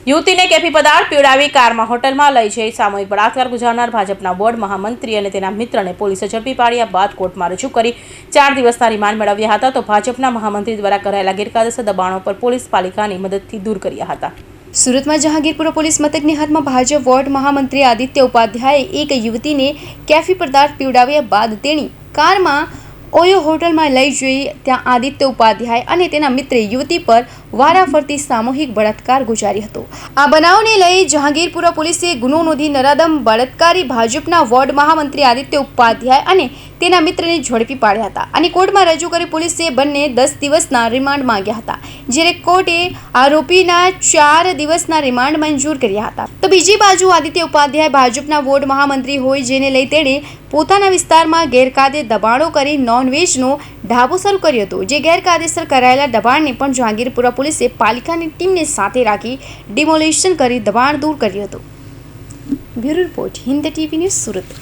યુવતીને કેફી પદાર્થ પીવડાવી કારમાં હોટલમાં લઈ જઈ સામૂહિક બળાત્કાર ગુજારનાર ભાજપના વોર્ડ મહામંત્રી અને તેના મિત્રને પોલીસે ઝડપી પાડ્યા બાદ કોર્ટમાં રજૂ કરી 4 દિવસના રિમાન્ડ મેળવ્યા હતા. તો ભાજપના મહામંત્રી દ્વારા કરાયેલા ગેરકાયદેસર દબાણો પર પોલીસ પાલિકાની મદદથી દૂર કર્યા હતા. સુરતમાં જહાંગીરપુરા પોલીસ મથકની હાથમાં ભાજપ વોર્ડ મહામંત્રી આદિત્ય ઉપાધ્યાયે એક યુવતીને કેફી પદાર્થ પીવડાવ્યા બાદ તેની કારમાં ઓયો હોટલમાં લઈ જઈ ત્યાં આદિત્ય ઉપાધ્યાય અને તેના મિત્રે યુવતી પર વારાફરતી સામૂહિક બળાત્કાર ગુજારી હતો. આ બનાવને લઈ જહાંગીરપુરા પોલીસે ગુનો નોંધી નરાધમ બળાત્કારી ભાજપના વોર્ડ મહામંત્રી આદિત્ય ઉપાધ્યાય અને તેના મિત્રને ઝડપી પાડ્યા હતા અને કોર્ટમાં રજૂ કરી પોલીસે બંને 10 દિવસના રિમાન્ડ માંગ્યા હતા, જ્યારે કોર્ટે આરોપીના 4 દિવસના રિમાન્ડ મંજૂર કર્યા હતા. તો બીજી બાજુ આદિત્ય ઉપાધ્યાય ભાજપના વોર્ડ મહામંત્રી હોય, જેને લઈ તેણે પોતાના વિસ્તારમાં ગેરકાયદે દબાણો કરી નોનવેજનો ઢાબો શરૂ કર્યો હતો, જે ગેરકાયદેસર કરાયેલા દબાણને પણ જહાંગીરપુરા પોલીસે પાલિકાની ટીમને સાથે રાખી ડિમોલિશન કરી દબાણ દૂર કર્યું હતું. Bureau report, Hind TV news, Surat.